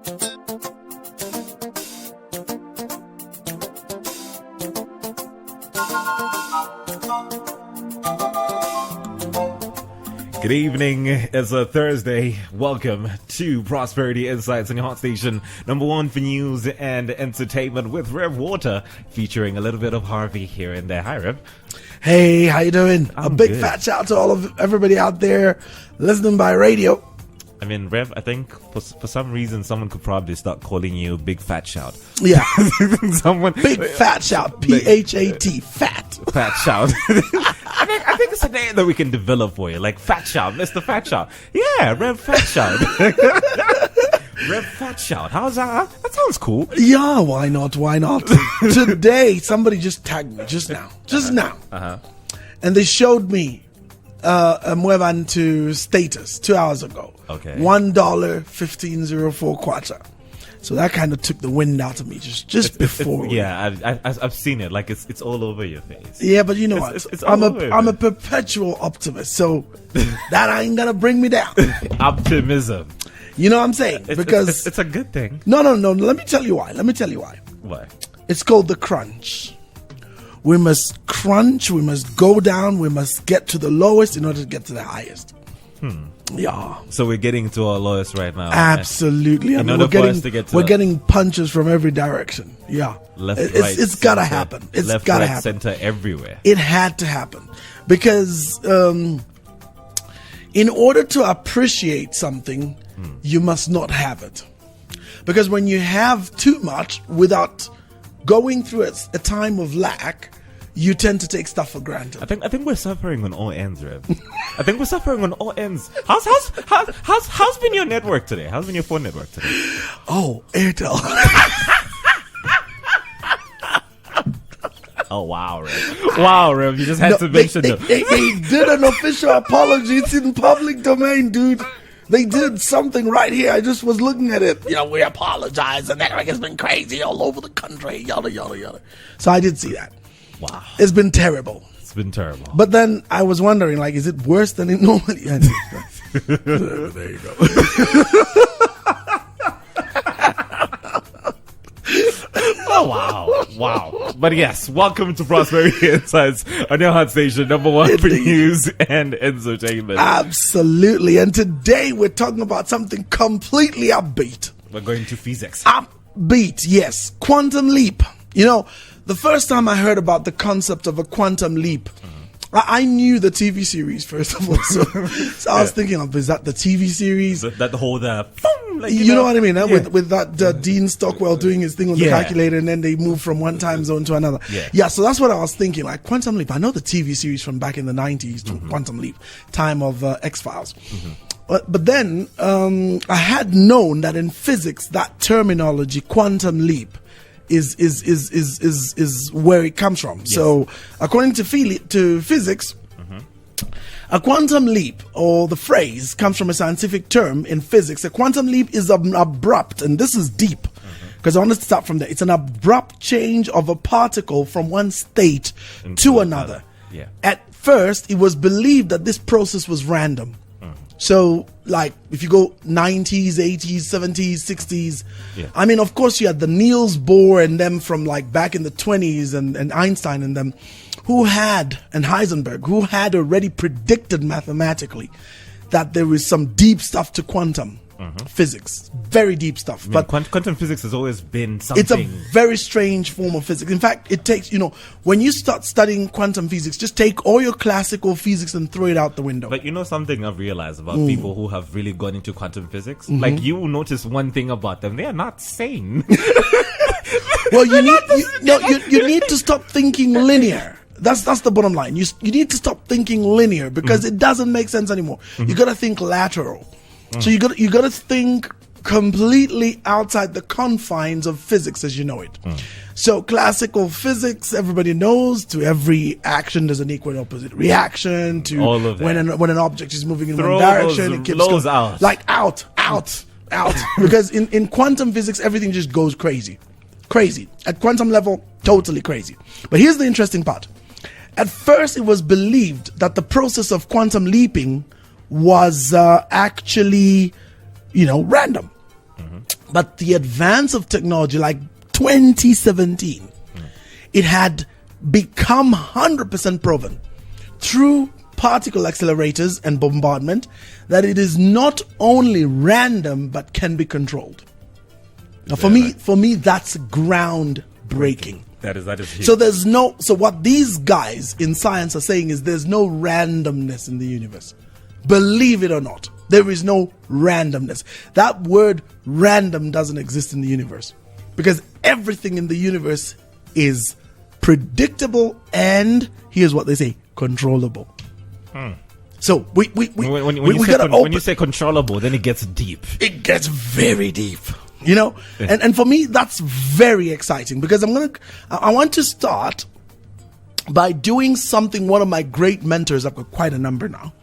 Good evening. It's a Thursday. Welcome to Prosperity Insights on your hot station, number one for news and entertainment with Rev Water, featuring a little bit of Harvey here and there. Hi, Rev. Hey, how you doing? I'm a big good. fat shout out to all of everybody out there listening by radio. I mean, Rev, I think for some reason someone could probably start calling you Big Fat Shout. Yeah, Someone big fat shout, PHAT, fat. Fat Shout. I think it's a name that we can develop for you, like Fat Shout, Mr. Fat Shout. Yeah, Rev Fat Shout. Rev Fat Shout. How's that? That sounds cool. Yeah, why not? Why not? Today, somebody just tagged me just now, and they showed me a Mwebantu status 2 hours ago. Okay. $1.1504 kwacha. So that kind of took the wind out of me just before. I've seen it. Like it's all over your face. Yeah, but you know what? It's all over. I'm a perpetual optimist, so that ain't gonna bring me down. Optimism. You know what I'm saying? Because it's a good thing. No. Let me tell you why. Why? It's called the crunch. We must crunch. We must go down. We must get to the lowest in order to get to the highest. Yeah. So we're getting to our lowest right now. Absolutely. I mean, we're getting punches from every direction. Yeah. Left, it's right, gotta center, happen. It's left, gotta right, happen. center, everywhere. It had to happen because in order to appreciate something, you must not have it. Because when you have too much without going through a time of lack, you tend to take stuff for granted. I think we're suffering on all ends, Rev. I think we're suffering on all ends. How's been your network today? How's been your phone network today? Oh, Airtel. Oh wow, Rev. Wow, Rev. You just had to mention them. They did an official apology. It's in public domain, dude. They did something right here. I just was looking at it. You know, we apologize. The network has been crazy all over the country. Yada, yada, yada. So I did see that. Wow. It's been terrible. It's been terrible. But then I was wondering, like, is it worse than it normally is? There you go. Oh, wow. But yes, welcome to Prosperity Insights on your hot station, number one for news and entertainment. Absolutely. And today we're talking about something completely upbeat. We're going to physics. Upbeat, yes. Quantum leap. You know, the first time I heard about the concept of a quantum leap, I knew the TV series, first of all. So I was thinking, is that the TV series? That whole, like, you know what I mean? With that Dean Stockwell doing his thing on the calculator, and then they move from one time zone to another. Yeah, so that's what I was thinking, like Quantum Leap. I know the TV series from back in the 90s, Quantum Leap, time of X-Files. But then I had known that in physics, that terminology, quantum leap, is where it comes from. Yes. So according to physics, a quantum leap, or the phrase, comes from a scientific term in physics. A quantum leap is an abrupt, and this is deep, because I want to start from there. It's an abrupt change of a particle from one state to another. Yeah. At first, it was believed that this process was random. So, like, if you go 90s, 80s, 70s, 60s, I mean, of course, you had the Niels Bohr and them from, like, back in the 20s, and Einstein and them, and Heisenberg, who had already predicted mathematically that there is some deep stuff to quantum physics, very deep stuff. I mean, but quantum physics has always been something. It's a very strange form of physics. In fact, it takes, when you start studying quantum physics, just take all your classical physics and throw it out the window. But you know something I've realized about people who have really gone into quantum physics? Like, you will notice one thing about them: they are not sane. Well, you need to stop thinking linear. That's the bottom line. You need to stop thinking linear, because it doesn't make sense anymore. You got to think lateral. So you got to think completely outside the confines of physics as you know it. So classical physics, everybody knows, to every action there's an equal and opposite reaction. To all of that. When an object is moving in one direction, it keeps going out. Like out. Because in quantum physics, everything just goes crazy. At quantum level, totally crazy. But here's the interesting part. At first, it was believed that the process of quantum leaping was actually, random. But the advance of technology, like 2017, it had become 100% proven through particle accelerators and bombardment that it is not only random but can be controlled. Now, for me, that's groundbreaking. That is huge. So what these guys in science are saying is there's no randomness in the universe. Believe it or not, there is no randomness. That word random doesn't exist in the universe because everything in the universe is predictable and, here's what they say, controllable. So when you say controllable, then it gets deep. It gets very deep. You know, and for me, that's very exciting because I want to start by doing something one of my great mentors, I've got quite a number now.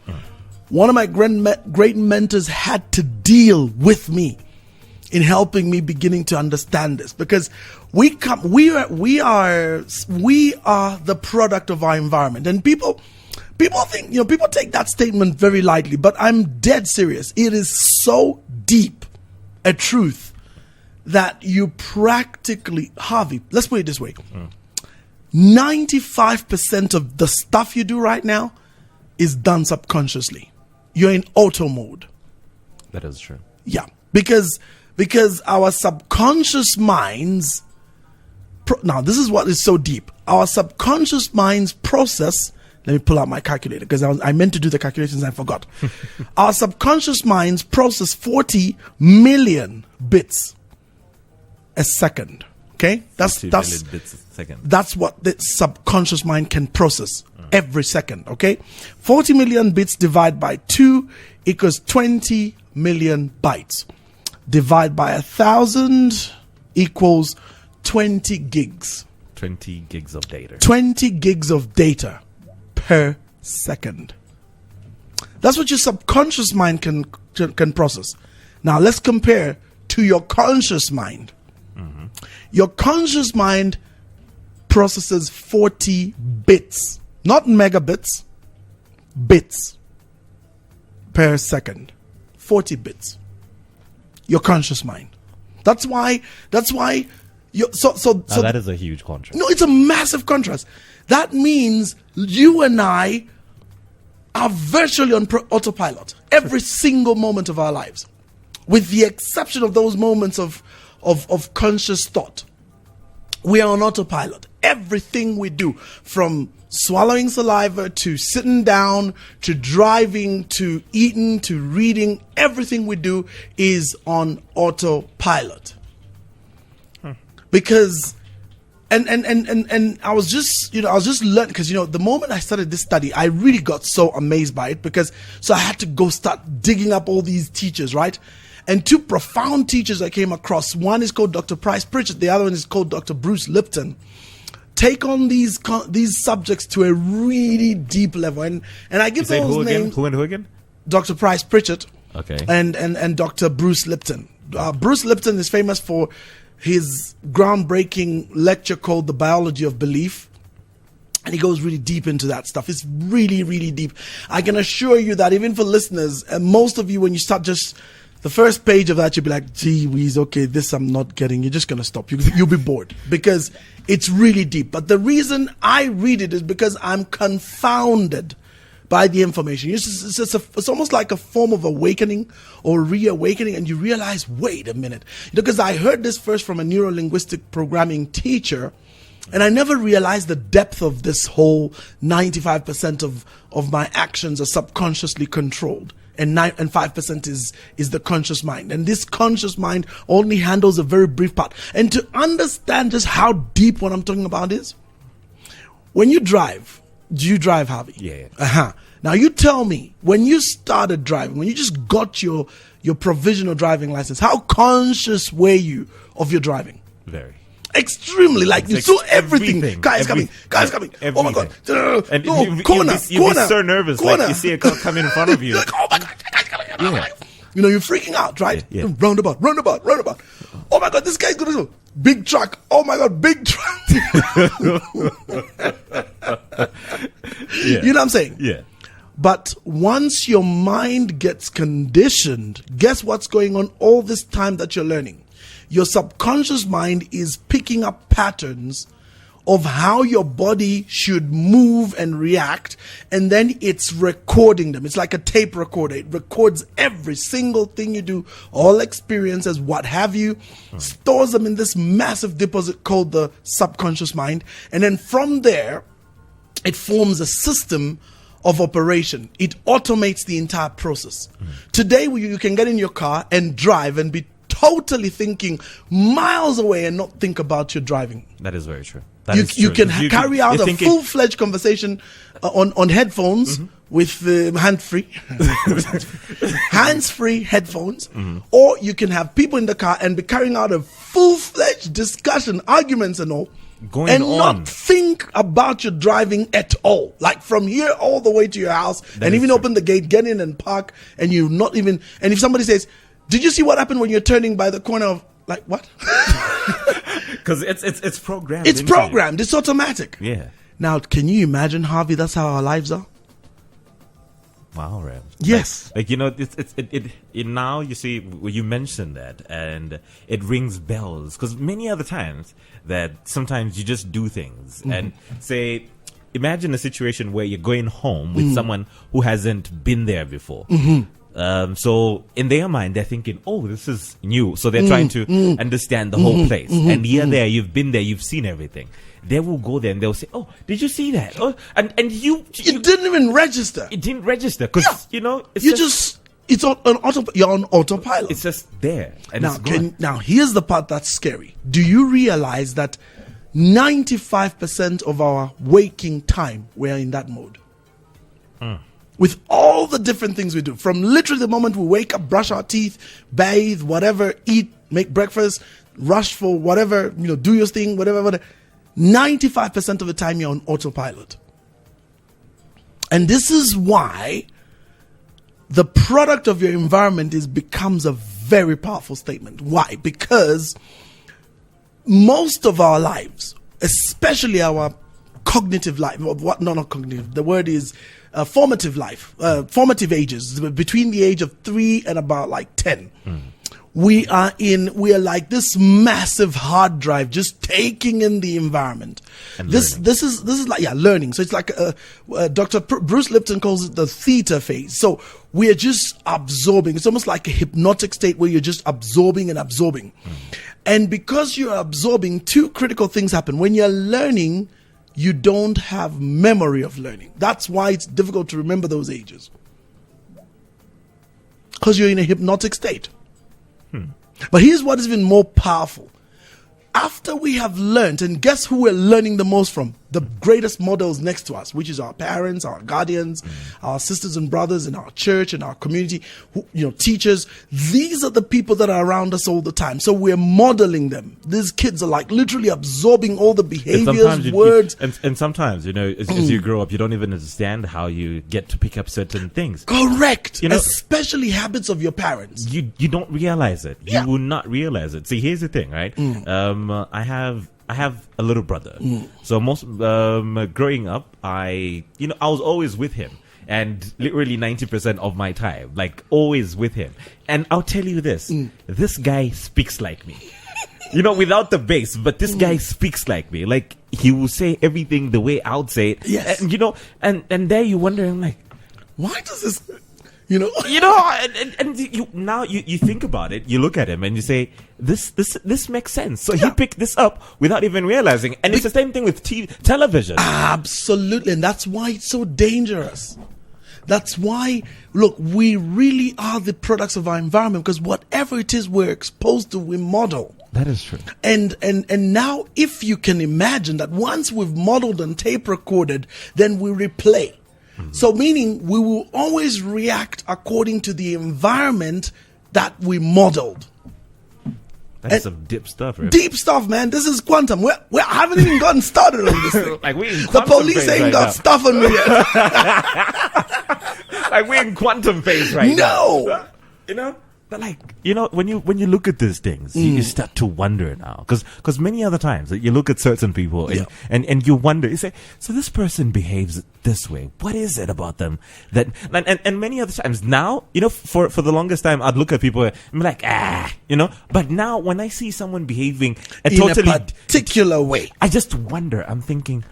One of my great mentors had to deal with me in helping me beginning to understand this because we are the product of our environment, and people think, people take that statement very lightly, but I'm dead serious. It is so deep a truth that you practically, Harvey, let's put it this way. 95% of the stuff you do right now is done subconsciously. You're in auto mode. That is true. Yeah, because our subconscious minds, now this is what is so deep. Our subconscious minds process, let me pull out my calculator because I meant to do the calculations and I forgot. Our subconscious minds process 40 million bits a second. Okay, that's bits a second. That's what the subconscious mind can process every second. Okay, 40 million bits divided by 2 equals 20 million bytes. Divide by 1,000 equals 20 gigs. 20 gigs of data. 20 gigs of data per second. That's what your subconscious mind can process. Now let's compare to your conscious mind. Your conscious mind processes 40 bits, not megabits, bits per second. 40 bits. Your conscious mind. That's why that is a huge contrast. No, it's a massive contrast. That means you and I are virtually on autopilot every single moment of our lives, with the exception of those moments of conscious thought. We are on autopilot. Everything we do, from swallowing saliva to sitting down to driving to eating to reading, everything we do is on autopilot. Because and I was just learning, because the moment I started this study, I really got so amazed by it, because I had to go start digging up all these teachers, right? And two profound teachers I came across. One is called Dr. Price Pritchett. The other one is called Dr. Bruce Lipton. Take on these subjects to a really deep level, and I give those names. Who again? Dr. Price Pritchett. Okay. And Dr. Bruce Lipton. Bruce Lipton is famous for his groundbreaking lecture called The Biology of Belief. And he goes really deep into that stuff. It's really, really deep. I can assure you that even for listeners, most of you, when you start just the first page of that, you'll be like, gee whiz, okay, this I'm not getting. You're just going to stop. You'll be bored because it's really deep. But the reason I read it is because I'm confounded by the information. It's almost like a form of awakening or reawakening, and you realize, wait a minute. Because I heard this first from a neuro-linguistic programming teacher, and I never realized the depth of this whole 95% of my actions are subconsciously controlled. And 5% is the conscious mind. And this conscious mind only handles a very brief part. And to understand just how deep what I'm talking about is, when you drive, do you drive, Harvey? Yeah. Now you tell me, when you started driving, when you just got your provisional driving license, how conscious were you of your driving? Very. Extremely, like you saw everything. Guys coming. Oh my God! And corner. You'll be so nervous, corner. Like you see a car coming in front of you. Like, oh my God, guys coming! Yeah. You're freaking out, right? Yeah. Roundabout. Oh my God, this guy's gonna go. Big truck. Oh my God, big truck. Yeah. You know what I'm saying? Yeah. But once your mind gets conditioned, guess what's going on all this time that you're learning? Your subconscious mind is picking up patterns of how your body should move and react, and then it's recording them. It's like a tape recorder. It records every single thing you do, all experiences, what have you, stores them in this massive deposit called the subconscious mind, and then from there, it forms a system of operation. It automates the entire process. Today, you can get in your car and drive and be totally thinking miles away and not think about your driving. That is very true. You can carry out a full-fledged conversation on headphones with hands-free headphones, or you can have people in the car and be carrying out a full-fledged discussion, arguments and all, not think about your driving at all. Like from here all the way to your house, and even open the gate, get in and park, and you're not even. And if somebody says, "Did you see what happened when you're turning by the corner of?" Like what? Because it's programmed. It's programmed. It's automatic. Yeah. Now, can you imagine, Harvey? That's how our lives are. Wow, Rev. Yes. Like now you see, you mentioned that, and it rings bells, because many other times that sometimes you just do things and say, imagine a situation where you're going home with someone who hasn't been there before. So in their mind, they're thinking, oh, this is new. So they're trying to understand the whole place. And you're there, you've been there, you've seen everything. They will go there and they'll say, oh, did you see that? Oh, and you didn't even register. It didn't register because, you're on autopilot. It's just there. And now here's the part that's scary. Do you realize that 95% of our waking time, we're in that mode? With all the different things we do, from literally the moment we wake up, brush our teeth, bathe, whatever, eat, make breakfast, rush for whatever, do your thing, whatever. 95% of the time you're on autopilot. And this is why the product of your environment becomes a very powerful statement. Why? Because most of our lives, especially our cognitive life, not cognitive, the word is formative life, formative ages, between the age of 3 and about like 10. We are like this massive hard drive, just taking in the environment. And this is like learning. So it's like Dr. Bruce Lipton calls it the theta phase. So we are just absorbing. It's almost like a hypnotic state where you're just absorbing and absorbing. And because you're absorbing, two critical things happen. When you're learning, you don't have memory of learning. That's why it's difficult to remember those ages, because you're in a hypnotic state. But here's what is even more powerful. After we have learned, and guess who we're learning the most from? The greatest models next to us, which is our parents, our guardians, our sisters and brothers in our church and our community, teachers. These are the people that are around us all the time. So we're modeling them. These kids are like literally absorbing all the behaviors, words. And sometimes, as you grow up, you don't even understand how you get to pick up certain things. Correct. Especially habits of your parents. You don't realize it. Yeah. You will not realize it. See, here's the thing, right? I have a little brother. So most growing up, I was always with him, and literally 90% of my time, like always with him. And I'll tell you this: this guy speaks like me. Without the bass, but this guy speaks like me. Like he will say everything the way I would say it. Yes. And there you're wondering, like, why does this? You think about it, you look at him and you say, this makes sense. So he picked this up without even realizing. And it's the same thing with television. Absolutely. And that's why it's so dangerous. That's why, look, we really are the products of our environment, because whatever it is we're exposed to, we model. That is true. And now, if you can imagine that once we've modeled and tape recorded, then we replay. So meaning we will always react according to the environment that we modeled. That's some deep stuff, right? Deep stuff, man. This is quantum. We haven't even gotten started on this thing. Like we in the police ain't got stuff on me yet. Like we're in quantum phase right now. No. But like, when you look at these things, you start to wonder now, because many other times you look at certain people and you wonder, you say, so this person behaves this way. What is it about them that? And many other times now, for the longest time, I'd look at people and be like, But now when I see someone behaving in a particular way, I just wonder. I'm thinking,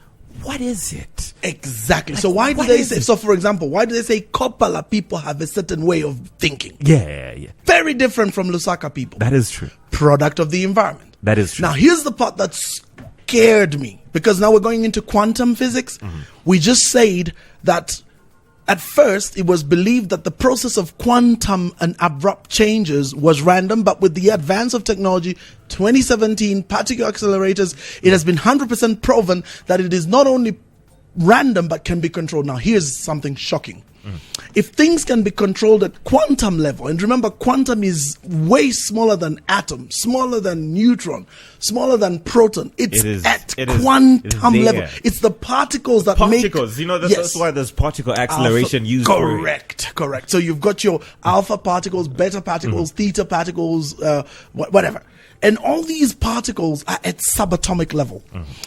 what is it? Exactly. Like, so why do they say, so for example, why do they say Kopala people have a certain way of thinking? Yeah. Very different from Lusaka people. That is true. Product of the environment. That is true. Now here's the part that scared me, because now we're going into quantum physics. We just said that at first it was believed that the process of quantum and abrupt changes was random, but with the advance of technology, 2017 particle accelerators, it has been 100% proven that it is not only random but can be controlled. Now here's something shocking. If things can be controlled at quantum level, and remember, quantum is way smaller than atom, smaller than neutron, smaller than proton. It's at quantum level. It's the particles that make... Particles, that's why there's particle acceleration used. Correct. So you've got your alpha particles, beta particles, theta particles, whatever. And all these particles are at subatomic level.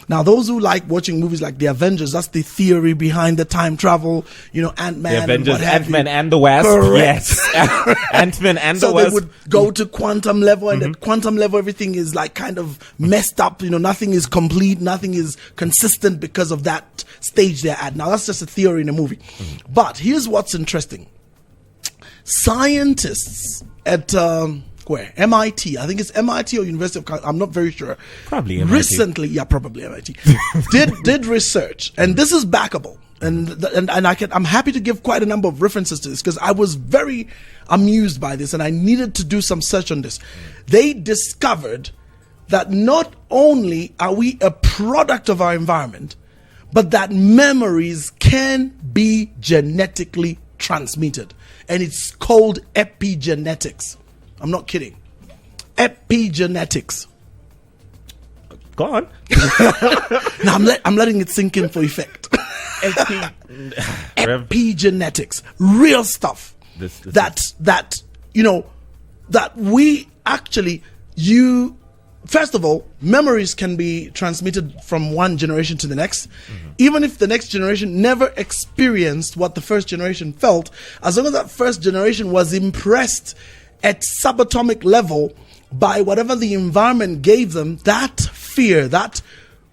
Now, those who like watching movies like The Avengers, that's the theory behind the time travel, Ant-Man. The Avengers, Ant-Man and the Wasp. Correct. Yes. Ant-Man and the Wasp. So they would go to quantum level, and at quantum level, everything is like kind of messed up. Nothing is complete, nothing is consistent because of that stage they're at. Now, that's just a theory in a movie. But here's what's interesting. Scientists at... where? MIT. I think it's MIT or University of... I'm not very sure. Probably MIT. Recently, probably MIT. did research, and this is backable. And I'm happy to give quite a number of references to this, because I was very amused by this and I needed to do some search on this. They discovered that not only are we a product of our environment, but that memories can be genetically transmitted. And it's called epigenetics. I'm not kidding. Epigenetics. Go on. Now I'm letting it sink in for effect. Epigenetics. Real stuff. That we actually, first of all, memories can be transmitted from one generation to the next. Even if the next generation never experienced what the first generation felt, as long as that first generation was impressed at subatomic level by whatever the environment gave them, that fear, that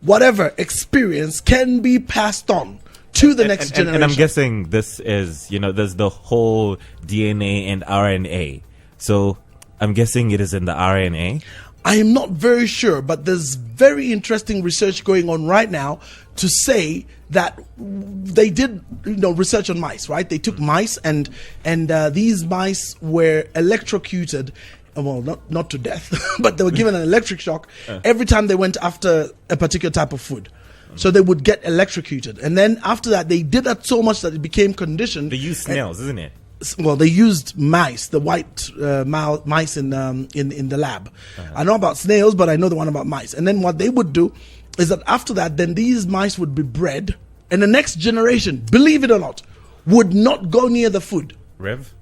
whatever experience can be passed on to the next generation. And I'm guessing this is, there's the whole DNA and RNA. So I'm guessing it is in the RNA. I am not very sure, but there's very interesting research going on right now to say that they did, research on mice, right? They took mice and these mice were electrocuted, well, not to death, but they were given an electric shock every time they went after a particular type of food. So they would get electrocuted. And then after that, they did that so much that it became conditioned. They used snails, isn't it? Well, they used mice, the white mice in the lab. I know about snails, but I know the one about mice. And then what they would do is that after that, then these mice would be bred, and the next generation, believe it or not, would not go near the food. Rev,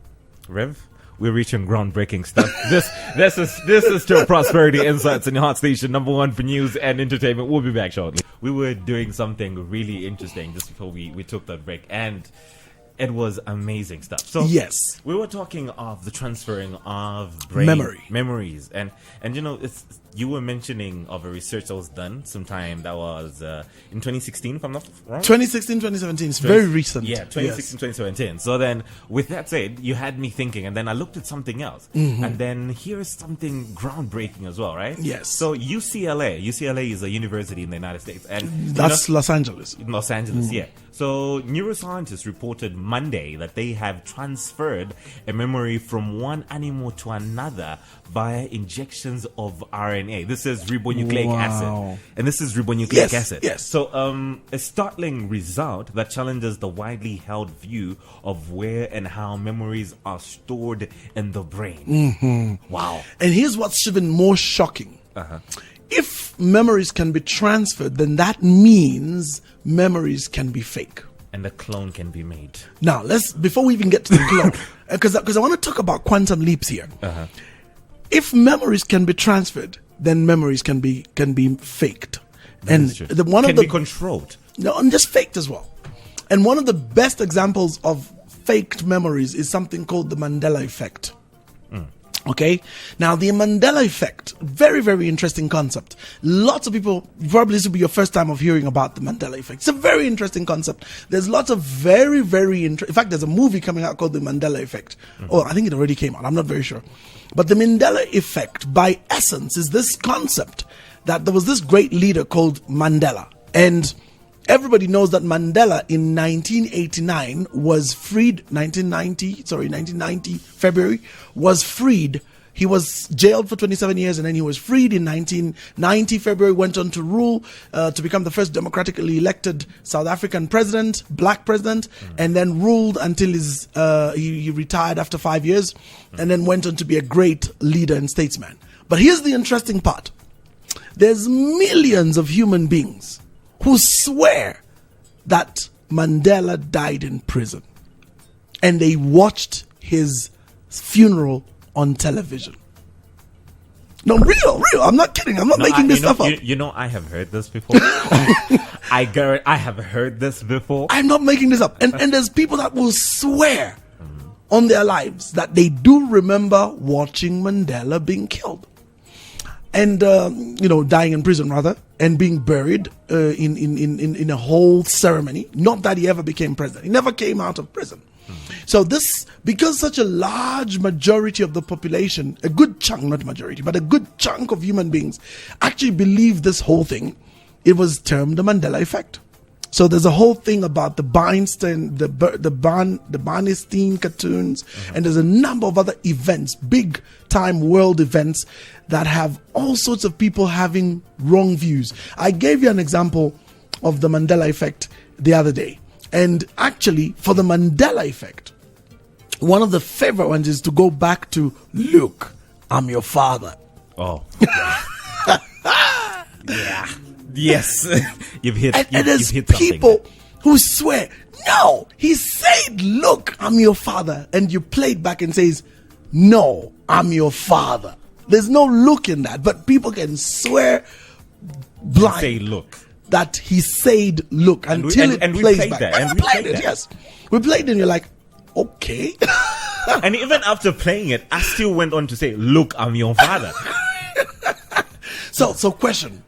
we're reaching groundbreaking stuff. This is still Prosperity Insights in your hot station, number one for news and entertainment. We'll be back shortly. We were doing something really interesting just before we took that break, and it was amazing stuff. So yes, we were talking of the transferring of memories, and you were mentioning of a research that was done sometime that was in 2016, if I'm not wrong. 2016, 2017. It's very recent. Yeah, 2016, 2017. So then, with that said, you had me thinking, and then I looked at something else, and then here's something groundbreaking as well, right? Yes. So UCLA is a university in the United States, and that's Los Angeles. Los Angeles, yeah. So neuroscientists reported Monday that they have transferred a memory from one animal to another via injections of RNA. This is ribonucleic acid. And this is ribonucleic acid. Yes. So a startling result that challenges the widely held view of where and how memories are stored in the brain. Wow. And here's what's even more shocking. If memories can be transferred, then that means memories can be fake. And the clone can be made. Now, before we even get to the clone, because I want to talk about quantum leaps here. Uh-huh. If memories can be transferred, then memories can be faked. And be controlled. No, and just faked as well. And one of the best examples of faked memories is something called the Mandela effect. Okay, now the Mandela effect, very, very interesting concept. Lots of people, probably this will be your first time of hearing about the Mandela effect. It's a very interesting concept. There's lots of very, very in fact, there's a movie coming out called the Mandela effect. Or I think it already came out. I'm not very sure. But the Mandela effect, by essence, is this concept that there was this great leader called Mandela. And everybody knows that Mandela in 1989 was freed, 1990, February, was freed. He was jailed for 27 years and then he was freed in 1990, February, went on to rule, to become the first democratically elected South African president, black president, and then ruled until he retired after 5 years, and then went on to be a great leader and statesman. But here's the interesting part. There's millions of human beings who swear that Mandela died in prison. And they watched his funeral on television. No, real. I'm not kidding. I'm not making this stuff up. I have heard this before. I have heard this before. I'm not making this up. And there's people that will swear on their lives that they do remember watching Mandela being killed. And, dying in prison rather, and being buried in a whole ceremony. Not that he ever became president. He never came out of prison. So because such a large majority of the population, a good chunk, not majority, but a good chunk of human beings actually believe this whole thing, it was termed the Mandela effect. So there's a whole thing about the Bernstein, the Bernstein cartoons, and there's a number of other events, big time world events that have all sorts of people having wrong views. I gave you an example of the Mandela effect the other day. And actually, for the Mandela effect, one of the favorite ones is to go back to, "Look, I'm your father." Oh. Yeah. Yes. You've hit there's something. People who swear, "No, he said, 'Look, I'm your father.'" And you play it back and says, "No, I'm your father." There's no look in that, but people can swear blind. Say look. That he said look until it plays back. And we played it, yes. We played it and you're like, okay. And even after playing it, I still went on to say, "Look, I'm your father." So question.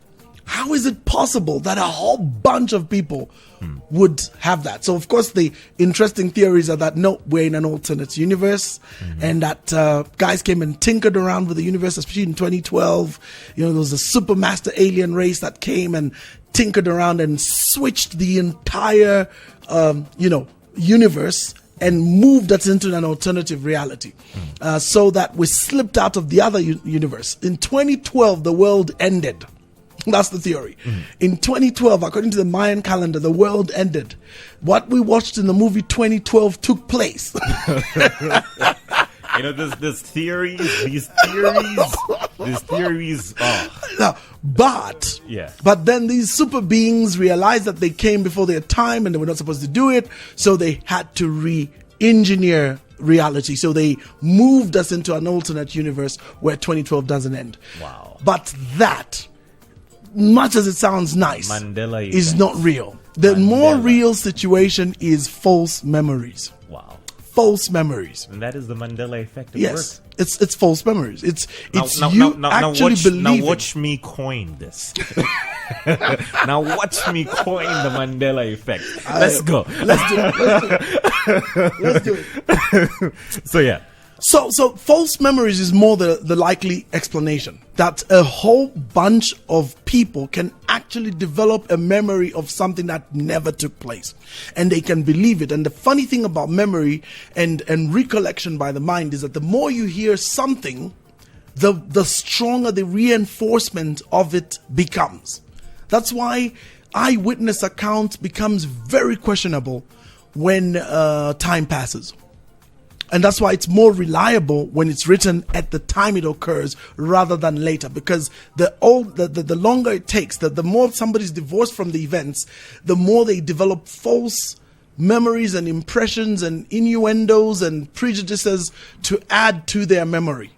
How is it possible that a whole bunch of people would have that? So, of course, the interesting theories are that, no, we're in an alternate universe, and that guys came and tinkered around with the universe, especially in 2012. There was a supermaster alien race that came and tinkered around and switched the entire, universe and moved us into an alternative reality, so that we slipped out of the other universe. In 2012, the world ended. That's the theory. In 2012, according to the Mayan calendar, the world ended. What we watched in the movie 2012 took place. These theories. No, but then these super beings realized that they came before their time and they were not supposed to do it, so they had to re-engineer reality. So they moved us into an alternate universe where 2012 doesn't end. Wow. But that, much as it sounds nice, Mandela is not real. The more real situation is false memories. Wow. False memories. And that is the Mandela effect. Yes. It's false memories. It's believing. Now watch me coin this. Now watch me coin the Mandela effect. Let's go. Let's do it. So yeah. So false memories is more the likely explanation. That a whole bunch of people can actually develop a memory of something that never took place. And they can believe it. And the funny thing about memory and recollection by the mind is that the more you hear something, the stronger the reinforcement of it becomes. That's why eyewitness account becomes very questionable when time passes. And that's why it's more reliable when it's written at the time it occurs rather than later. Because the longer it takes, the more somebody's divorced from the events, the more they develop false memories and impressions and innuendos and prejudices to add to their memory.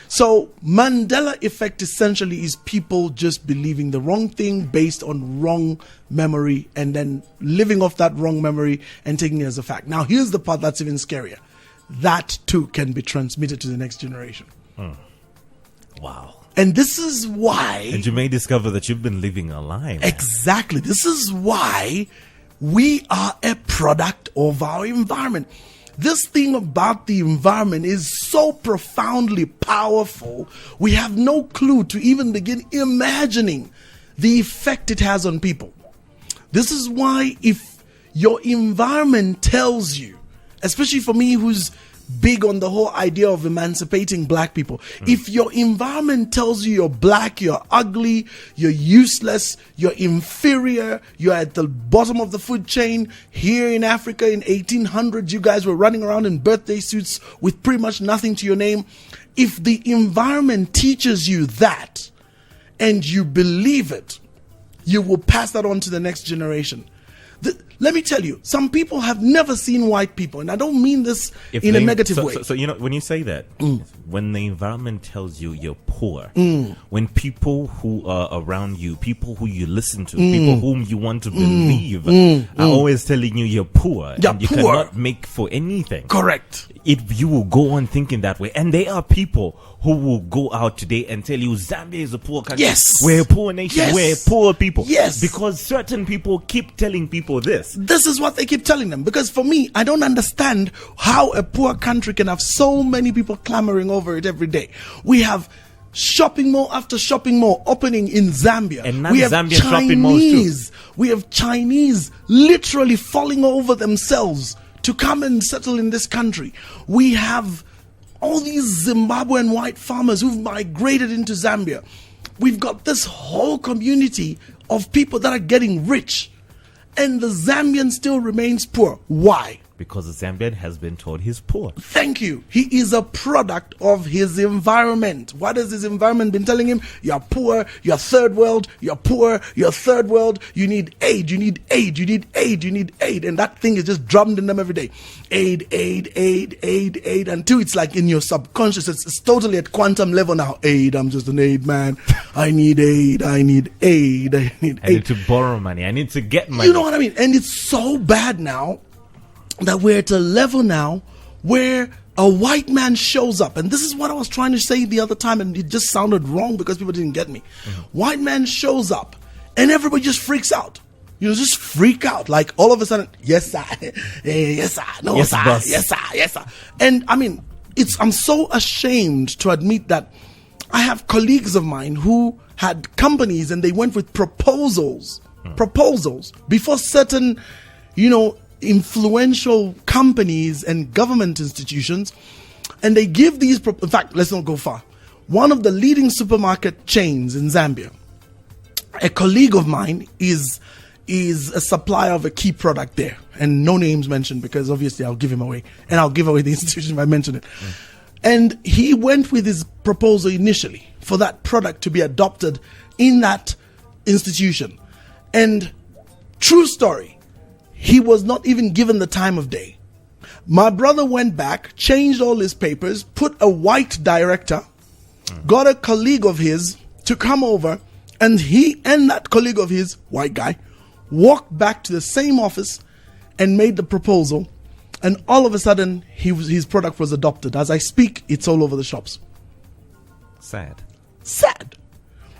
So Mandela effect essentially is people just believing the wrong thing based on wrong memory and then living off that wrong memory and taking it as a fact. Now here's the part that's even scarier. That too can be transmitted to the next generation. Wow. And this is why... And you may discover that you've been living a lie. Exactly. This is why we are a product of our environment. This thing about the environment is so profoundly powerful, we have no clue to even begin imagining the effect it has on people. This is why if your environment tells you, especially for me who's big on the whole idea of emancipating black people, if your environment tells you you're black, you're ugly, you're useless, you're inferior, you're at the bottom of the food chain. Here in Africa in 1800s, you guys were running around in birthday suits with pretty much nothing to your name. If the environment teaches you that and you believe it, you will pass that on to the next generation. Let me tell you, some people have never seen white people, and I don't mean this in a negative way. So, you know, when you say that, when the environment tells you you're poor, when people who are around you, people who you listen to, people whom you want to believe are always telling you you're poor, and you cannot make for anything. Correct. If you will go on thinking that way, and there are people who will go out today and tell you Zambia is a poor country. Yes. We're a poor nation. Yes. We're poor people. Yes. Because certain people keep telling people this. This is what they keep telling them. Because for me, I don't understand how a poor country can have so many people clamoring over it every day. We have shopping mall after shopping mall opening in Zambia. And non-Zambian shopping malls too. We have Chinese literally falling over themselves to come and settle in this country. We have all these Zimbabwean white farmers who've migrated into Zambia. We've got this whole community of people that are getting rich, and the Zambian still remains poor. Why? Because the Zambian has been told he's poor. Thank you. He is a product of his environment. What has his environment been telling him? You're poor, you're third world, you're poor, you're third world, you need aid, you need aid, you need aid, you need aid. And that thing is just drummed in them every day. Aid, aid, aid, aid, aid, until it's like in your subconscious. It's totally at quantum level now. Aid, I'm just an aid man. I need aid, I need aid, I need aid. I need to borrow money, I need to get money. You know what I mean? And it's so bad now that we're at a level now where a white man shows up. And this is what I was trying to say the other time, and it just sounded wrong because people didn't get me. White man shows up and everybody just freaks out. You know, just freak out. Like all of a sudden, yes, sir. Yes, sir. No, yes, sir. boss. Yes, sir. Yes, sir. And I mean, I'm so ashamed to admit that I have colleagues of mine who had companies and they went with proposals before certain, influential companies and government institutions, and they give these in fact, let's not go far. One of the leading supermarket chains in Zambia, a colleague of mine is a supplier of a key product there, and no names mentioned because obviously I'll give him away, and I'll give away the institution if I mention it. And he went with his proposal initially for that product to be adopted in that institution, and true story, he was not even given the time of day. My brother went back, changed all his papers, put a white director, got a colleague of his to come over, and he and that colleague of his, white guy, walked back to the same office and made the proposal, and all of a sudden his product was adopted. As I speak, it's all over the shops. Sad.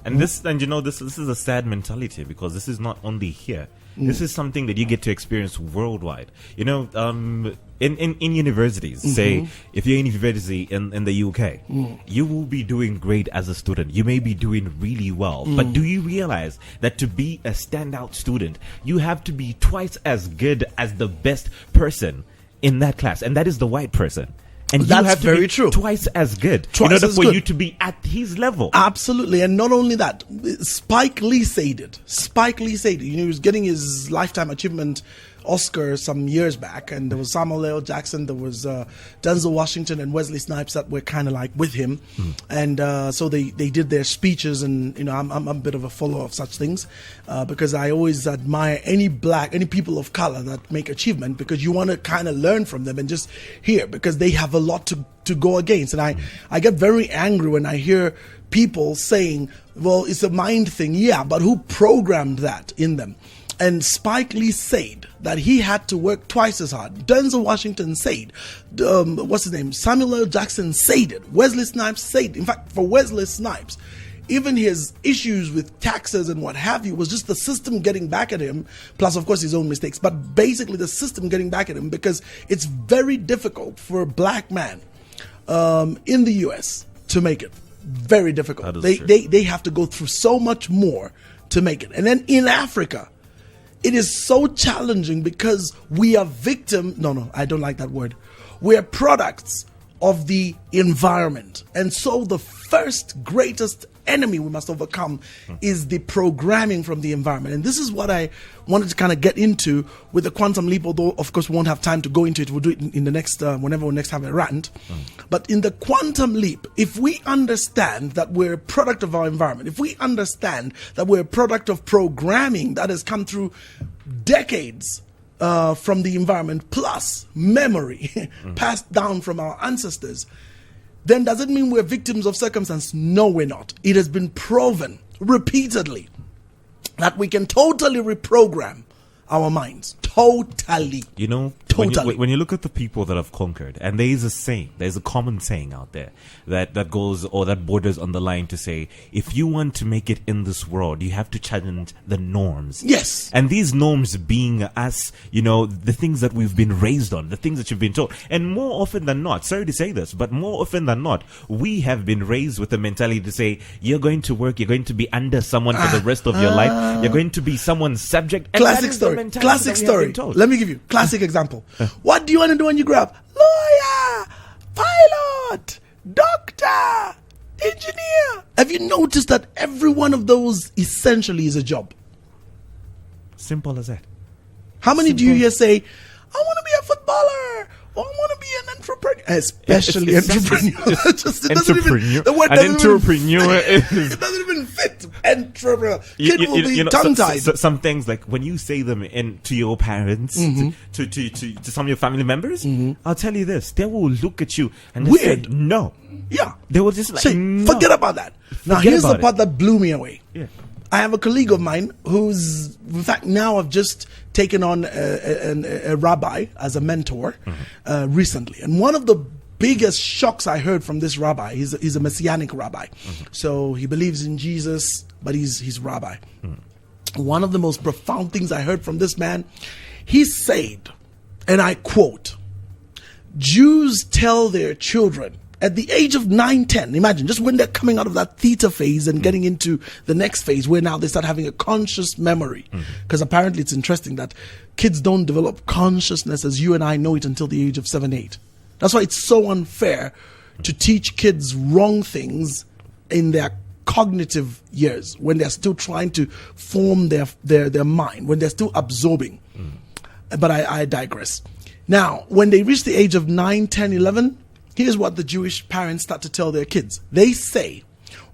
And this is a sad mentality, because this is not only here. This is something that you get to experience worldwide. In universities, say, if you're in university in the UK, you will be doing great as a student. You may be doing really well. But do you realize that to be a standout student, you have to be twice as good as the best person in that class? And that is the white person. And that's you have to very be true. Twice as good in order for you to be at his level. Absolutely. And not only that, Spike Lee said it. He was getting his Lifetime Achievement Oscar some years back, and there was Samuel L. Jackson, there was Denzel Washington and Wesley Snipes that were kind of like with him, and so they did their speeches, and I'm a bit of a follower of such things because I always admire any people of color that make achievement, because you want to kind of learn from them and just hear, because they have a lot to go against. And I get very angry when I hear people saying, well, it's a mind thing. Yeah, but who programmed that in them? And Spike Lee said that he had to work twice as hard. Denzel Washington said, what's his name? Samuel L. Jackson said it. Wesley Snipes said it. In fact, for Wesley Snipes, even his issues with taxes and what have you was just the system getting back at him, plus of course his own mistakes, but basically the system getting back at him, because it's very difficult for a black man in the US to make it. Very difficult. They have to go through so much more to make it. And then in Africa, it is so challenging because we are I don't like that word. We are products of the environment. And so the first greatest enemy we must overcome is the programming from the environment. And this is what I wanted to kind of get into with the quantum leap, although of course we won't have time to go into it. We'll do it in the next, whenever we next have a rant. But in the quantum leap, if we understand that we're a product of our environment, if we understand that we're a product of programming that has come through decades from the environment, plus memory passed down from our ancestors, then does it mean we're victims of circumstance? No, we're not. It has been proven repeatedly that we can totally reprogram our minds. Totally. Totally. When you look at the people that have conquered, and there is a saying, there's a common saying out there that goes, or that borders on the line to say, if you want to make it in this world, you have to challenge the norms. Yes. And these norms being us, the things that we've been raised on, the things that you've been taught. And more often than not, sorry to say this, but more often than not, we have been raised with the mentality to say, you're going to work, you're going to be under someone for the rest of your life, you're going to be someone's subject. And classic story. Classic story. Let me give you classic example. What do you want to do when you grow up? Lawyer, pilot, doctor, engineer. Have you noticed that every one of those essentially is a job? Simple as that. How many do you hear say, I want to be a footballer, or I want to be an entrepreneur? Especially entrepreneur. It doesn't even fit. Entrepreneur. Kid will be tongue-tied. Some things, like when you say them to your parents, to some of your family members, I'll tell you this, they will look at you and say, no. Yeah. They will just say, no. Forget about that. Now, here's the part that blew me away. Yeah. I have a colleague of mine who's, in fact, now I've just taken on a rabbi as a mentor recently. And one of the biggest shocks I heard from this rabbi, he's a messianic rabbi. So he believes in Jesus, but he's rabbi. One of the most profound things I heard from this man, he said, and I quote, Jews tell their children at the age of 9, 10, imagine, just when they're coming out of that theta phase and getting into the next phase where now they start having a conscious memory. Because apparently it's interesting that kids don't develop consciousness as you and I know it until the age of 7, 8. That's why it's so unfair to teach kids wrong things in their cognitive years, when they're still trying to form their mind, when they're still absorbing. But I digress. Now, when they reach the age of 9, 10, 11, here's what the Jewish parents start to tell their kids. They say,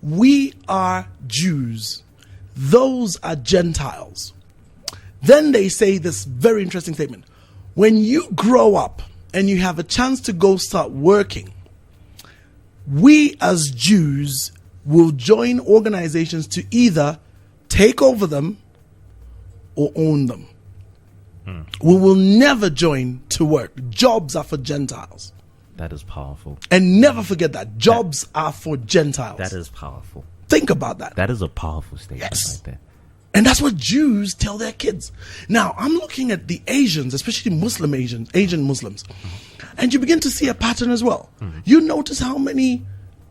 we are Jews. Those are Gentiles. Then they say this very interesting statement. When you grow up and you have a chance to go start working, we as Jews will join organizations to either take over them or own them. We will never join to work. Jobs are for Gentiles. That is powerful. And never forget that. Jobs are for Gentiles. That is powerful. Think about that. That is a powerful statement right there. And that's what Jews tell their kids. Now, I'm looking at the Asians, especially Asian Muslims. And you begin to see a pattern as well. You notice how many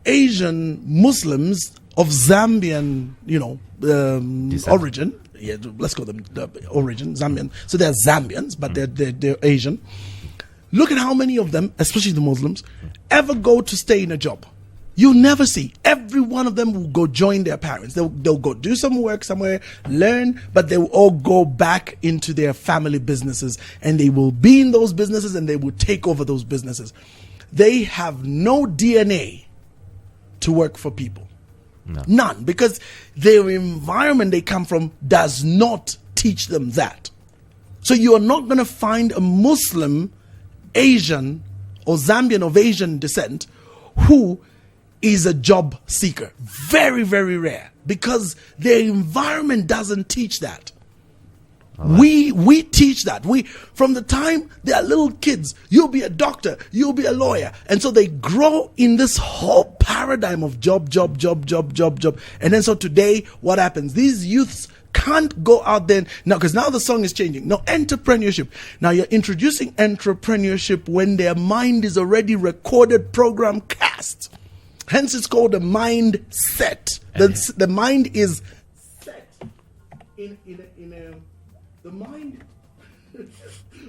Asian Muslims of Zambian, origin, let's call them the origin, Zambian. So they're Zambians, but they're Asian. Look at how many of them, especially the Muslims, ever go to stay in a job. You'll never see. Every one of them will go join their parents. They'll go do some work somewhere, learn, but they will all go back into their family businesses, and they will be in those businesses and they will take over those businesses. They have no DNA to work for people. No. None, because their environment they come from does not teach them that. So you are not going to find a Muslim, Asian, or Zambian of Asian descent who is a job seeker. Very, very rare, because their environment doesn't teach that. Right. We teach that. From the time they are little kids, you'll be a doctor, you'll be a lawyer. And so they grow in this whole paradigm of job. And then so today, what happens? These youths can't go out there now, because now the song is changing. No, entrepreneurship. Now you're introducing entrepreneurship when their mind is already recorded, program, cast. Hence it's called a mindset. The mind is set in the mind.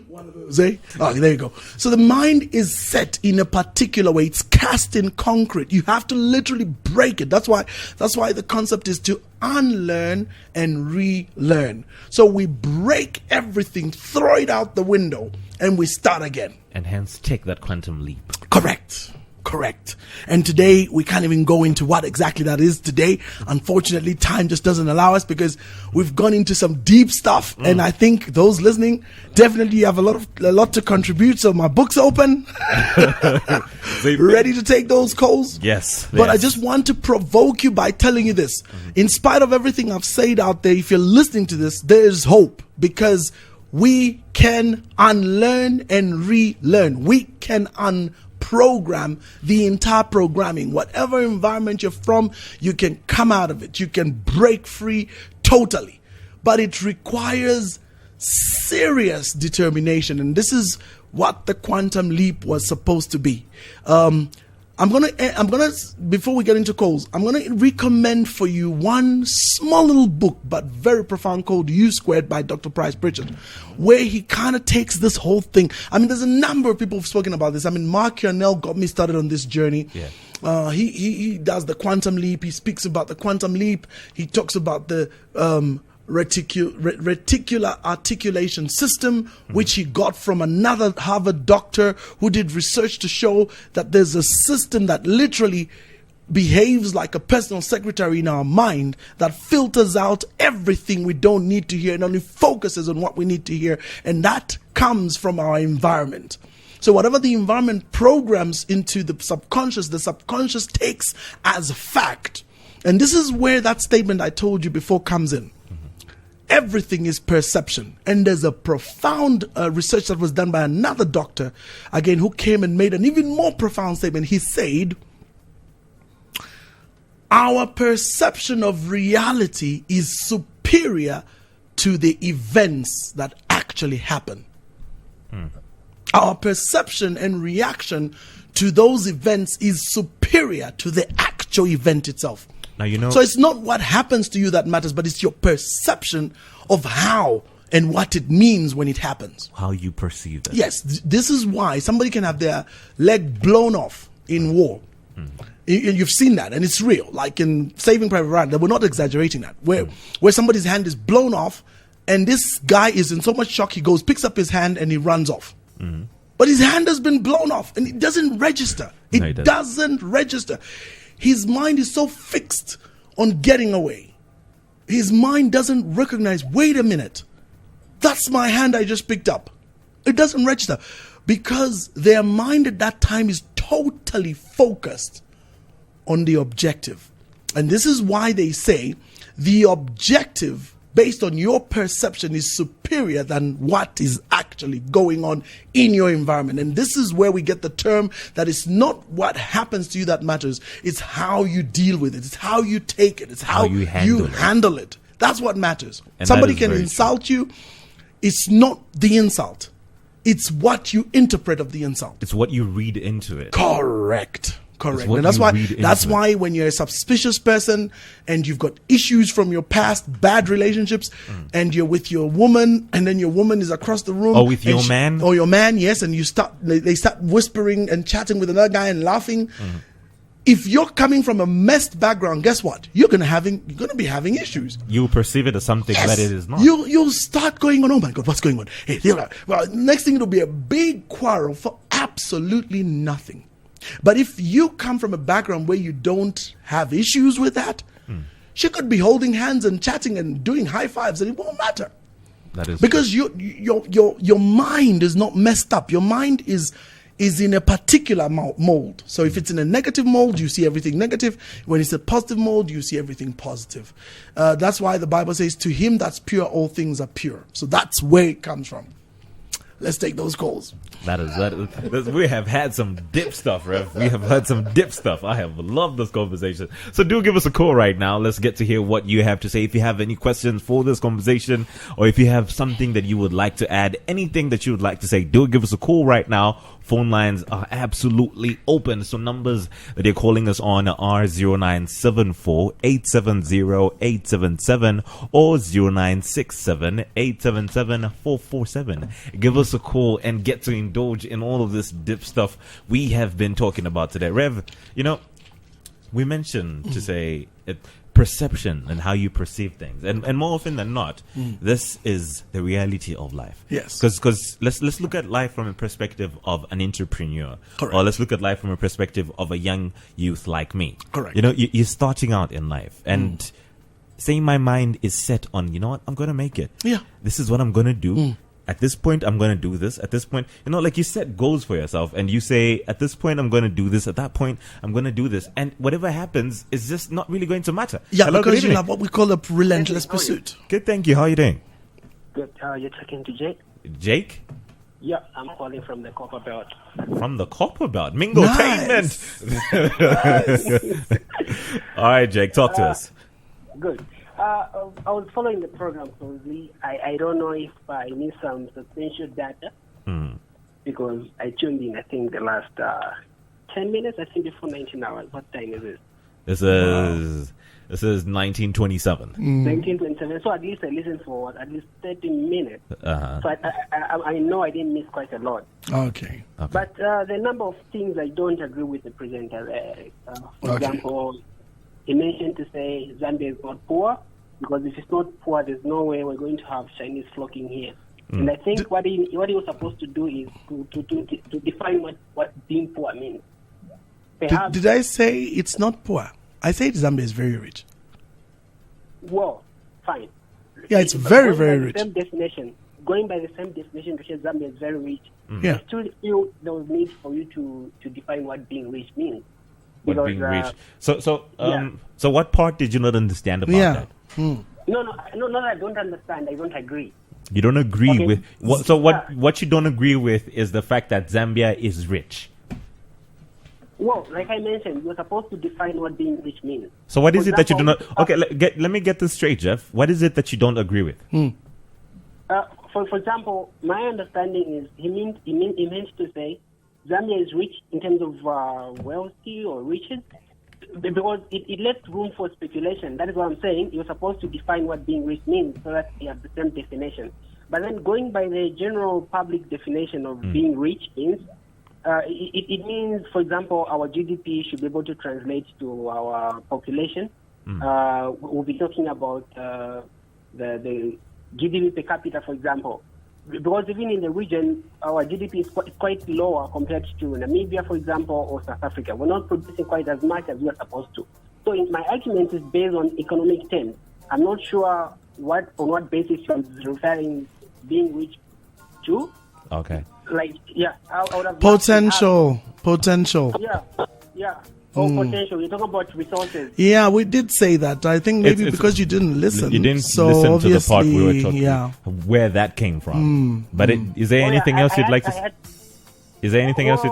One of those, eh? Oh, there you go. So the mind is set in a particular way. It's cast in concrete. You have to literally break it. That's why the concept is to unlearn and relearn. So we break everything, throw it out the window, and we start again. And hence take that quantum leap. Correct. And today we can't even go into what exactly that is today. Unfortunately, time just doesn't allow us, because we've gone into some deep stuff. And I think those listening definitely have a lot to contribute. So my book's open. Ready to take those calls? Yes. But I just want to provoke you by telling you this. In spite of everything I've said out there, if you're listening to this, there's hope, because we can unlearn and relearn. We can program the entire programming. Whatever environment you're from, you can come out of it. You can break free totally. But it requires serious determination. And this is what the quantum leap was supposed to be. I'm gonna before we get into calls, I'm gonna recommend for you one small little book but very profound called U Squared by Dr. Price Pritchett, where he kind of takes this whole thing. I mean, there's a number of people who've spoken about this. I mean, Mark Yarnell got me started on this journey. Yeah. He does the quantum leap. He speaks about the quantum leap. He talks about the reticular articulation system, which he got from another Harvard doctor who did research to show that there's a system that literally behaves like a personal secretary in our mind that filters out everything we don't need to hear and only focuses on what we need to hear. And that comes from our environment. So whatever the environment programs into the subconscious takes as fact. And this is where that statement I told you before comes in. Everything is perception. And there's a profound research that was done by another doctor, again, who came and made an even more profound statement. He said, our perception of reality is superior to the events that actually happen. Our perception and reaction to those events is superior to the actual event itself. Now, you know, so it's not what happens to you that matters, but it's your perception of how and what it means when it happens. How you perceive it. Yes, this is why somebody can have their leg blown off in war. You've seen that, and it's real. Like in Saving Private Ryan, they were not exaggerating that. Where somebody's hand is blown off, and this guy is in so much shock, he goes, picks up his hand, and he runs off. But his hand has been blown off, and it doesn't register. It doesn't register. His mind is so fixed on getting away. His mind doesn't recognize, wait a minute, that's my hand I just picked up. It doesn't register because their mind at that time is totally focused on the objective. And this is why they say the objective based on your perception is superior than what is actually going on in your environment. And this is where we get the term that it's not what happens to you that matters. It's how you deal with it. It's how you take it. It's how you handle it. That's what matters. And somebody can insult you. It's not the insult. It's what you interpret of the insult. It's what you read into it. Correct. And that's why when you're a suspicious person and you've got issues from your past, bad relationships, and you're with your woman, and then your woman is across the room. Or with your man. Or your man, yes, and they start whispering and chatting with another guy and laughing. if you're coming from a messed background, guess what? You're gonna be having issues. You perceive it as something that it is not. You'll start going on. Oh my God, what's going on? Hey, well, next thing it'll be a big quarrel for absolutely nothing. But if you come from a background where you don't have issues with that, she could be holding hands and chatting and doing high fives, and it won't matter. That is because your mind is not messed up. Your mind is in a particular mold. So if it's in a negative mold, you see everything negative. When it's a positive mold, you see everything positive. That's why the Bible says, to him that's pure, all things are pure. So that's where it comes from. Let's take those calls. That is, we have had some dip stuff, Rev. We have heard some dip stuff. I have loved this conversation. So do give us a call right now. Let's get to hear what you have to say. If you have any questions for this conversation, or if you have something that you would like to add, anything that you would like to say, do give us a call right now. Phone lines are absolutely open. So numbers that you're calling us on are 0974 870 877 or 0967 877 447. Give us a call and get to indulge in all of this dip stuff we have been talking about today. Rev, we mentioned to say perception and how you perceive things, and more often than not, this is the reality of life. Yes, because let's look at life from a perspective of an entrepreneur. Correct. Or let's look at life from a perspective of a young youth like me. Correct. You're starting out in life, and saying my mind is set on, I'm going to make it. Yeah, this is what I'm going to do. At this point, I'm going to do this. At this point, like you set goals for yourself and you say, at this point, I'm going to do this. At that point, I'm going to do this. And whatever happens is just not really going to matter. Yeah, because you have what we call a relentless pursuit. Good, thank you. How are you doing? Good. You're talking to Jake? Jake? Yeah, I'm calling from the Copper Belt. From the Copper Belt? Mingletainment! Nice. All right, Jake, talk to us. Good. I was following the program closely. I don't know if I need some substantial data because I tuned in, I think, the last 10 minutes, I think, before 19 hours. What time is this? This is 1927. 1927. So at least I listened for at least 30 minutes. So I know I didn't miss quite a lot. Okay. But the number of things I don't agree with the presenter. For example, he mentioned to say Zambia is not poor, because if it's not poor, there's no way we're going to have Chinese flocking here. And I think what he was supposed to do is to define what being poor means. Did I say it's not poor? I said Zambia is very rich. Well, fine. Yeah, it's very, very rich. Going by the same definition, which is Zambia is very rich, yeah. I still feel there was need for you to define what being rich means. What being rich? So what part did you not understand about that? No, I don't understand. I don't agree. You don't agree with what? So what you don't agree with is the fact that Zambia is rich. Well, like I mentioned, you're supposed to define what being rich means. So what is it that you do not? Okay, let me get this straight, Jeff. What is it that you don't agree with? For example, my understanding is he meant to say Zambia is rich in terms of wealthy or riches, because it left room for speculation. That is what I'm saying. You're supposed to define what being rich means so that you have the same definition. But then going by the general public definition of being rich means, it means, for example, our GDP should be able to translate to our population. We'll be talking about the GDP per capita, for example. Because even in the region, our GDP is quite lower compared to Namibia, for example, or South Africa. We're not producing quite as much as we are supposed to. So my argument is based on economic terms. I'm not sure on what basis you're referring being rich to. Okay. Like, yeah. I would have potential. Yeah. Potential. You're talking about resources. Yeah, we did say that. I think maybe because you didn't listen. You didn't listen to the part we were talking, where that came from. But is there anything else you'd like to say? Is there anything else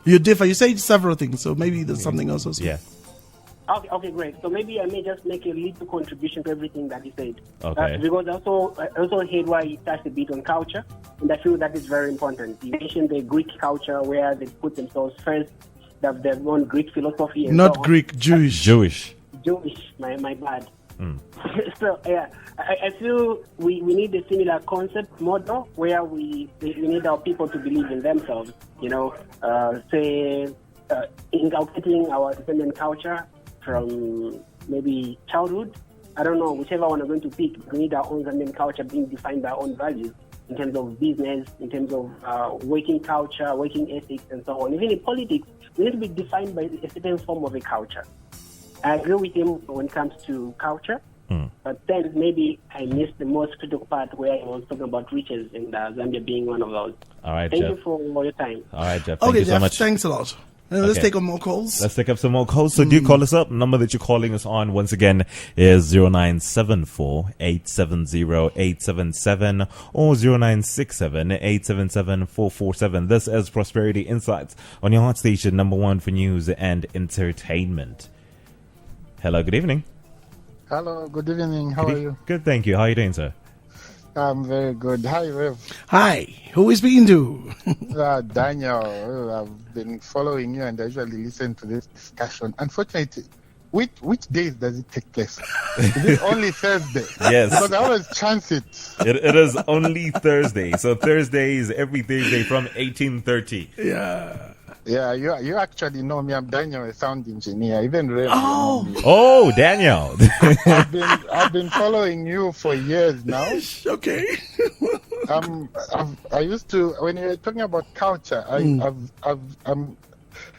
you differ? You said several things, so maybe there's something else also. Yeah. Okay, great. So maybe I may just make a little contribution to everything that he said. Okay. Because I also heard why he touched a bit on culture, and I feel that is very important. He mentioned the Greek culture where they put themselves first. They have their own Greek philosophy. And not so Greek, Jewish. My bad. So, yeah, I feel we need a similar concept model where we need our people to believe in themselves. Say inculcating our Zambian culture from maybe childhood. I don't know, whichever one we're going to pick, we need our own Zambian culture being defined by our own values in terms of business, in terms of working culture, working ethics, and so on. Even in politics, we need to be defined by a certain form of a culture. I agree with him when it comes to culture, but then maybe I missed the most critical part where I was talking about riches and Zambia being one of those. All right, Thank Jeff. you for your time. All right, Jeff. Thank Okay, you so Jeff, much. thanks a lot. Let's take on more calls. Let's take up some more calls. So do call us up. Number that you're calling us on, once again, is 0974-870-877 or 0967-877-447. This is Prosperity Insights on your heart station, number one for news and entertainment. Hello, good evening. Hello, good evening. How are you? Good, thank you. How are you doing, sir? I'm very good. Hi, Rev. Hi, who are we speaking to? Daniel. I've been following you and I usually listen to this discussion. Unfortunately, which days does it take place? Is it only Thursday? Yes. Because I always chance it. It is only Thursday. So Thursday is every Thursday from 18:30. Yeah, you actually know me. I'm Daniel, a sound engineer. Even Rev. Oh. You know me. Oh, Daniel. I've been following you for years now. Okay. I used to, when you were talking about culture,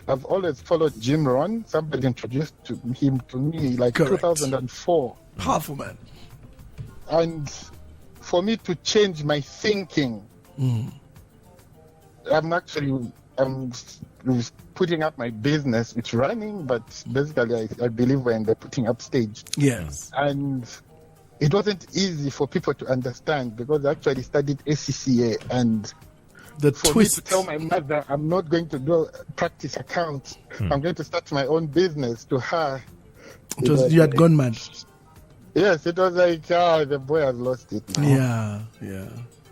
I've always followed Jim Rohn. Somebody introduced him to me like Correct. 2004. Powerful man. And for me to change my thinking, I'm putting up my business. It's running, but basically I believe we're in the putting up stage. Yes. And it wasn't easy for people to understand because I actually studied ACCA, and The for twist. me to tell my mother I'm not going to do practice accounts, I'm going to start my own business, to her, It was, you had gone mad. yes, it was like, the boy has lost it now. Yeah.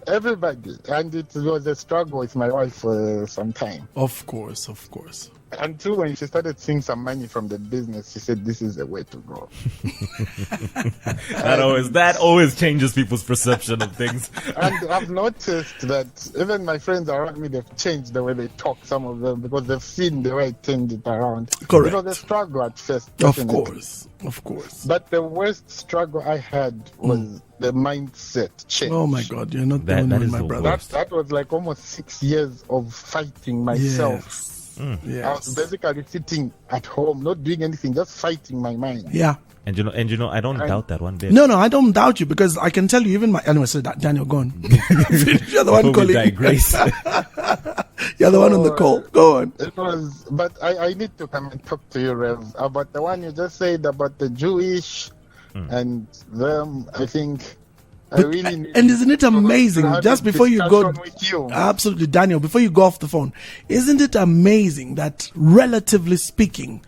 Everybody, and it was a struggle with my wife for some time. Of course. Until when she started seeing some money from the business, she said, "This is the way to go." That always changes people's perception of things. And I've noticed that even my friends around me, they've changed the way they talk, some of them, because they've seen the way I turned it around. Correct. It was a struggle at first, Of definitely. course. But the worst struggle I had was the mindset change. Oh my God, you're not the That only one, is my the brother. worst. That was like almost 6 years of fighting myself. Yes. I was basically sitting at home, not doing anything, just fighting my mind. Yeah. And you know, I don't doubt that one bit. No, I don't doubt you because I can tell you even my. Anyway, so Daniel, go on. You're the one Before we calling. digress. You're the one on the call. Go on. It was, but I need to come and talk to you, Rev, about the one you just said about the Jewish and them. I think I really need And isn't it amazing? to have Just a before you go, discussion with you. absolutely, Daniel. Before you go off the phone, isn't it amazing that, relatively speaking,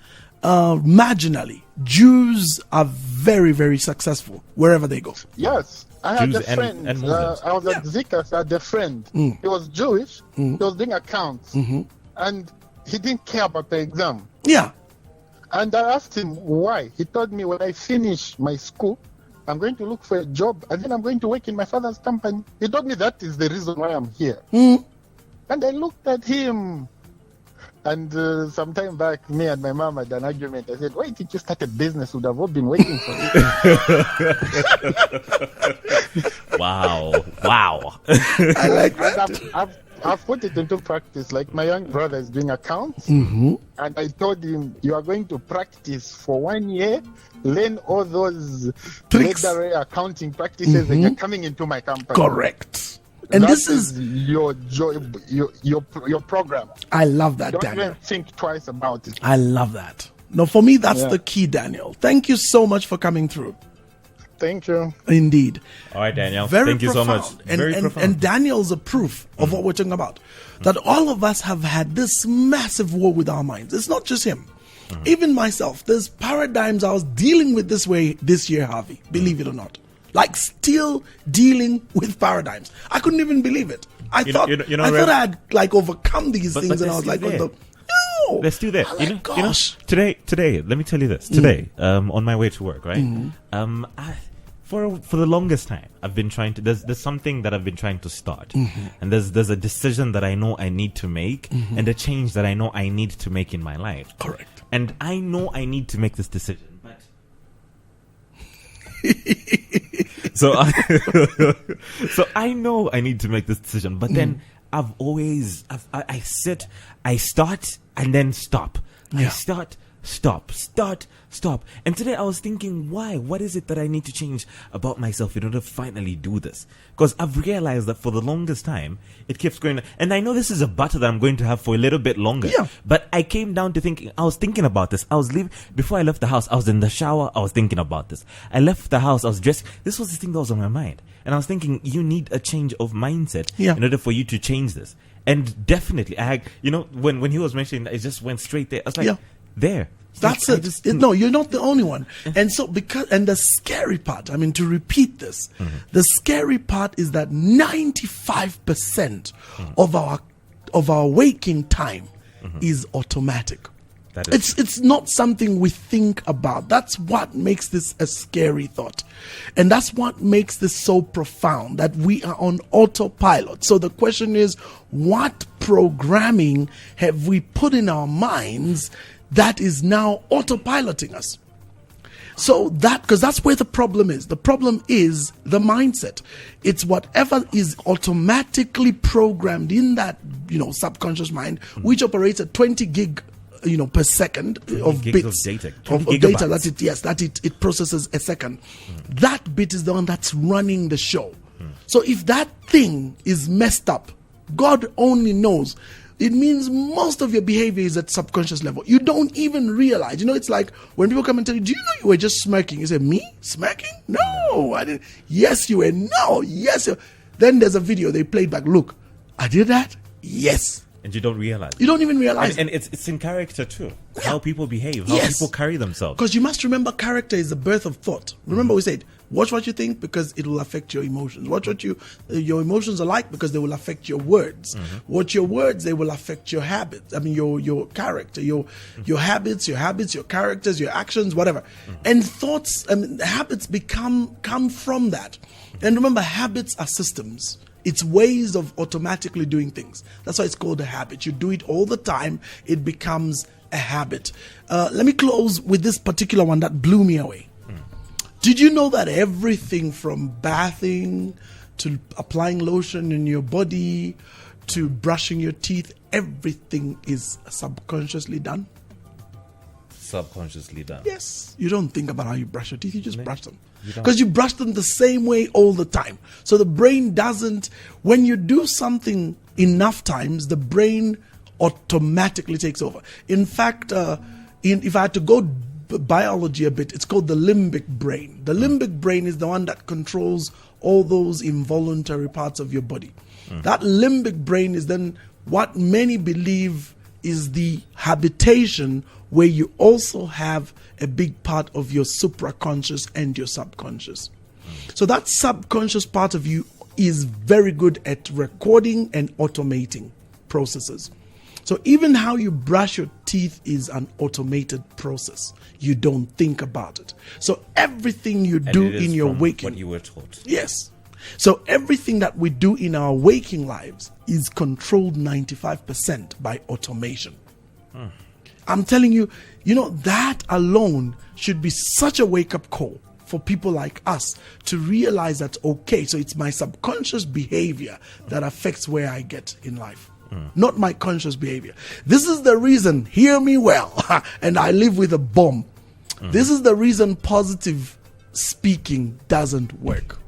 marginally, Jews are very, very successful wherever they go. Yes. I had Jews a friend. and Muslims. I was at Zika's. I had a friend. He was Jewish. He was doing accounts. And he didn't care about the exam. Yeah. And I asked him why. He told me, when I finish my school, I'm going to look for a job and then I'm going to work in my father's company. He told me that is the reason why I'm here. And I looked at him. And some time back, me and my mom had an argument. I said, why did you start a business? Would have all been waiting for you. Wow. I like that. And I've put it into practice. Like my young brother is doing accounts. And I told him, you are going to practice for 1 year, learn all those Tricks. legendary accounting practices, and you're coming into my company. Correct. And That this is, your program. I love that, Don't Daniel. even think twice about it. I love that. No, for me, that's Yeah. the key, Daniel. Thank you so much for coming through. Thank you. Indeed. All right, Daniel. Very Thank you so profound. much. And, Very and, profound. and Daniel's a proof of what we're talking about. That all of us have had this massive war with our minds. It's not just him. Even myself, there's paradigms I was dealing with this way this year, Harvey, believe it or not. Like still dealing with paradigms. I couldn't even believe it. I thought I had like overcome these things, but and I was they're like, still no, Let's do that. Oh my gosh. Today, let me tell you this. Today, on my way to work, right? for the longest time, I've been trying to. There's something that I've been trying to start, and there's a decision that I know I need to make, and a change that I know I need to make in my life. Correct. And I know I need to make this decision, but so I know I need to make this decision, but then I sit, I start, and then stop. I start, stop. And today I was thinking, why? What is it that I need to change about myself in order to finally do this? Because I've realized that for the longest time, it keeps going. And I know this is a battle that I'm going to have for a little bit longer. Yeah. But I came down to thinking, I was thinking about this. Before I left the house, I was in the shower, I was thinking about this. I left the house, I was dressed. This was the thing that was on my mind. And I was thinking, you need a change of mindset in order for you to change this. And definitely, when he was mentioning, I just went straight there. I was like, there. That's it. No, you're not the only one. And so the scary part, to repeat this, the scary part is that 95% of our waking time is automatic. It's not something we think about. That's what makes this a scary thought. And that's what makes this so profound, that we are on autopilot. So the question is, what programming have we put in our minds that is now autopiloting us? So because that's where the problem is. The problem is the mindset. It's whatever is automatically programmed in that, subconscious mind, which operates at 20 gig per second of bits of data that it processes a second. That bit is the one that's running the show. So if that thing is messed up, God only knows. It means most of your behavior is at subconscious level. You don't even realize. It's like when people come and tell you, do you know you were just smirking? You say, me? Smirking? No, I didn't. Yes, you were. No, yes. Then there's a video they played back. Look, I did that. Yes. And you don't realize. You don't even realize. And it's in character too. How people behave, how people carry themselves. Because you must remember, character is the birth of thought. Remember we said, watch what you think because it will affect your emotions. Watch what your emotions are like because they will affect your words. Watch your words, they will affect your habits. Your character, your habits, your characters, your actions, whatever. And thoughts, habits come from that. And remember, habits are systems. It's ways of automatically doing things. That's why it's called a habit. You do it all the time, it becomes a habit. Let me close with this particular one that blew me away. Did you know that everything from bathing to applying lotion in your body to brushing your teeth, everything is subconsciously done? Subconsciously done. Yes. You don't think about how you brush your teeth, you just brush them. Because you brush them the same way all the time. So the brain doesn't, when you do something enough times, the brain automatically takes over. In fact, if I had to go biology a bit, it's called the limbic brain. The limbic brain is the one that controls all those involuntary parts of your body. That limbic brain is then what many believe is the habitation where you also have a big part of your supraconscious and your subconscious. So that subconscious part of you is very good at recording and automating processes. So even how you brush your teeth is an automated process. You don't think about it. So everything you do in your waking, what you were taught. Yes. So everything that we do in our waking lives is controlled 95% by automation. I'm telling you, that alone should be such a wake-up call for people like us to realize that, okay, so it's my subconscious behavior that affects where I get in life, not my conscious behavior. This is the reason, hear me well, and I live with a bomb. This is the reason positive speaking doesn't work.